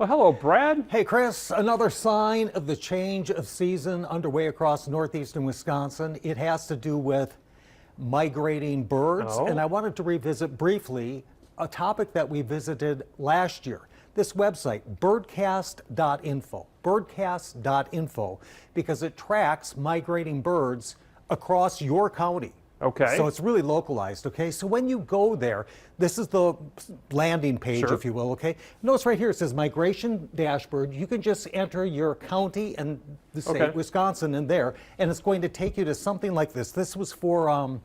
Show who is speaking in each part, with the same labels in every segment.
Speaker 1: Well, hello, Brad.
Speaker 2: Hey, Chris, another sign of the change of season underway across northeastern Wisconsin. It has to do with migrating birds, and I wanted to revisit briefly a topic that we visited last year. This website, birdcast.info, because it tracks migrating birds across your county.
Speaker 1: Okay.
Speaker 2: So it's really localized, okay? So when you go there, this is the landing page,
Speaker 1: Sure.
Speaker 2: if you will, okay? Notice right here, it says Migration Dashboard. You can just enter your county and the state,
Speaker 1: Okay.
Speaker 2: Wisconsin, in there, and it's going to take you to something like this. This was for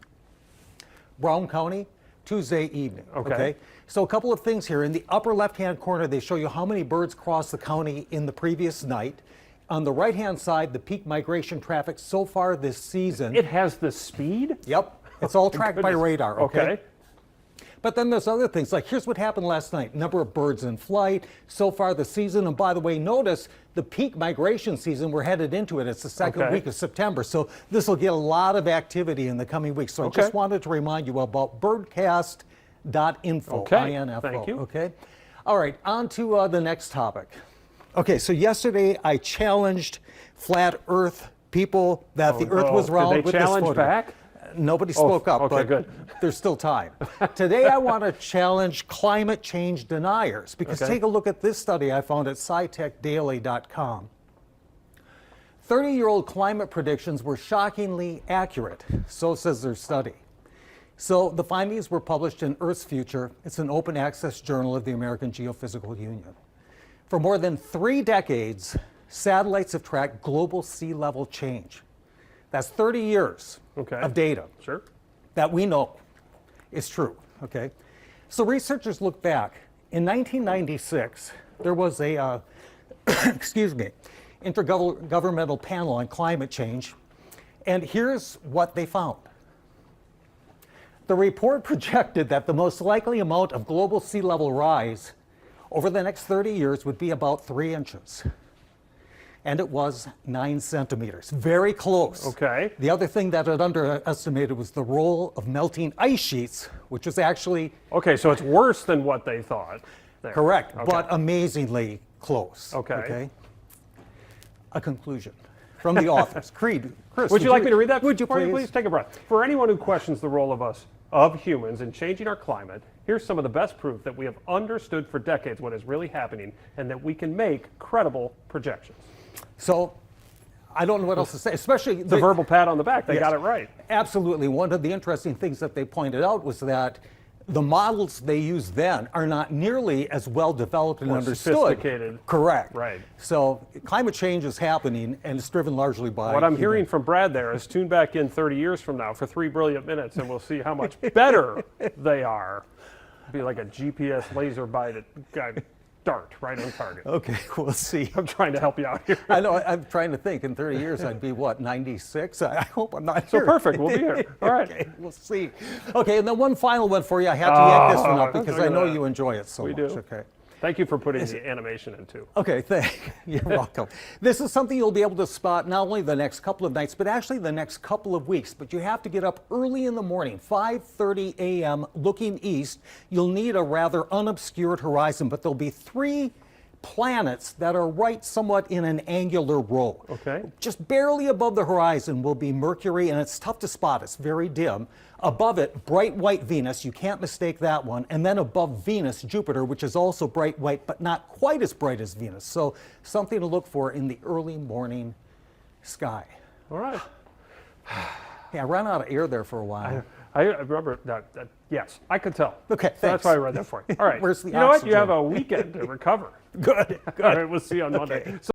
Speaker 2: Brown County, Tuesday evening,
Speaker 1: Okay.
Speaker 2: So a couple of things here. In the upper left-hand corner, they show you how many birds crossed the county in the previous night. On the right-hand side, the peak migration traffic so far this season.
Speaker 1: It has the speed?
Speaker 2: Yep, it's all tracked by
Speaker 1: Goodness.
Speaker 2: radar, okay?
Speaker 1: Okay.
Speaker 2: But then there's other things, like here's what happened last night. Number of birds in flight, so far this season. And by the way, notice the peak migration season, we're headed into it. It's the second
Speaker 1: Okay.
Speaker 2: week of September. So this will get a lot of activity in the coming weeks. So
Speaker 1: Okay.
Speaker 2: I just wanted to remind you about birdcast.info,
Speaker 1: Okay.
Speaker 2: I-N-F-O,
Speaker 1: Thank you.
Speaker 2: okay? All right, on to the next topic. Okay, so yesterday I challenged flat Earth people that the Earth was round
Speaker 1: Did they
Speaker 2: with this
Speaker 1: challenge
Speaker 2: photo.
Speaker 1: back?
Speaker 2: Nobody spoke up,
Speaker 1: okay,
Speaker 2: but
Speaker 1: good.
Speaker 2: there's still time. Today I want to challenge climate change deniers, because
Speaker 1: Okay.
Speaker 2: take a look at this study I found at scitechdaily.com. 30-year-old climate predictions were shockingly accurate, so says their study. So the findings were published in Earth's Future. It's an open access journal of the American Geophysical Union. For more than 3 decades, satellites have tracked global sea level change. That's 30 years
Speaker 1: Okay.
Speaker 2: of data
Speaker 1: Sure.
Speaker 2: that we know is true, okay? So researchers look back. In 1996, there was a, intergovernmental panel on climate change, and here's what they found. The report projected that the most likely amount of global sea level rise over the next 30 years would be about 3 inches. And it was 9 centimeters. Very close.
Speaker 1: Okay.
Speaker 2: The other thing that it underestimated was the role of melting ice sheets, which is actually
Speaker 1: Okay, so it's worse than what they thought. There.
Speaker 2: correct,
Speaker 1: Okay.
Speaker 2: but amazingly close.
Speaker 1: Okay.
Speaker 2: A conclusion from the authors. Chris,
Speaker 1: Would you like me to read that?
Speaker 2: Would you
Speaker 1: for
Speaker 2: please?
Speaker 1: Take a breath. For anyone who questions the role of humans in changing our climate, here's some of the best proof that we have understood for decades what is really happening and that we can make credible projections.
Speaker 2: So, I don't know what else to say, especially
Speaker 1: The verbal pat on the back, they
Speaker 2: Yes.
Speaker 1: got it right.
Speaker 2: Absolutely. One of the interesting things that they pointed out was that the models they used then are not nearly as well developed and
Speaker 1: More
Speaker 2: understood.
Speaker 1: sophisticated.
Speaker 2: Correct.
Speaker 1: Right.
Speaker 2: So climate change is happening, and it's driven largely by
Speaker 1: What I'm
Speaker 2: human-
Speaker 1: hearing from Brad there is tune back in 30 years from now for 3 brilliant minutes and we'll see how much better they are. Be like a GPS laser dart right on target.
Speaker 2: Okay, we'll see.
Speaker 1: I'm trying to help you out here.
Speaker 2: I know. I'm trying to think. In 30 years, I'd be what, 96? I hope I'm not
Speaker 1: So
Speaker 2: here.
Speaker 1: perfect, we'll be here. All right.
Speaker 2: Okay, we'll see. Okay, and then one final one for you. I have to yank this one up because
Speaker 1: look
Speaker 2: I
Speaker 1: at
Speaker 2: know
Speaker 1: that.
Speaker 2: you enjoy it so
Speaker 1: We
Speaker 2: much.
Speaker 1: do.
Speaker 2: Okay.
Speaker 1: Thank you for putting the animation in too.
Speaker 2: Okay, you're welcome. This is something you'll be able to spot not only the next couple of nights, but actually the next couple of weeks. But you have to get up early in the morning, 5:30 a.m., looking east. You'll need a rather unobscured horizon, but there'll be 3 planets that are right somewhat in an angular row.
Speaker 1: Okay.
Speaker 2: Just barely above the horizon will be Mercury, and it's tough to spot. It's very dim. Above it, bright white Venus. You can't mistake that one. And then above Venus, Jupiter, which is also bright white, but not quite as bright as Venus. So something to look for in the early morning sky.
Speaker 1: All right.
Speaker 2: Hey, I ran out of air there for a while.
Speaker 1: I remember that. Yes, I could tell.
Speaker 2: Okay,
Speaker 1: So that's
Speaker 2: thanks.
Speaker 1: why I read that for you. All right.
Speaker 2: Where's the
Speaker 1: you know what? You
Speaker 2: oxygen?
Speaker 1: have a weekend to recover.
Speaker 2: Good.
Speaker 1: All right, we'll see you on Monday.
Speaker 2: Okay.
Speaker 1: So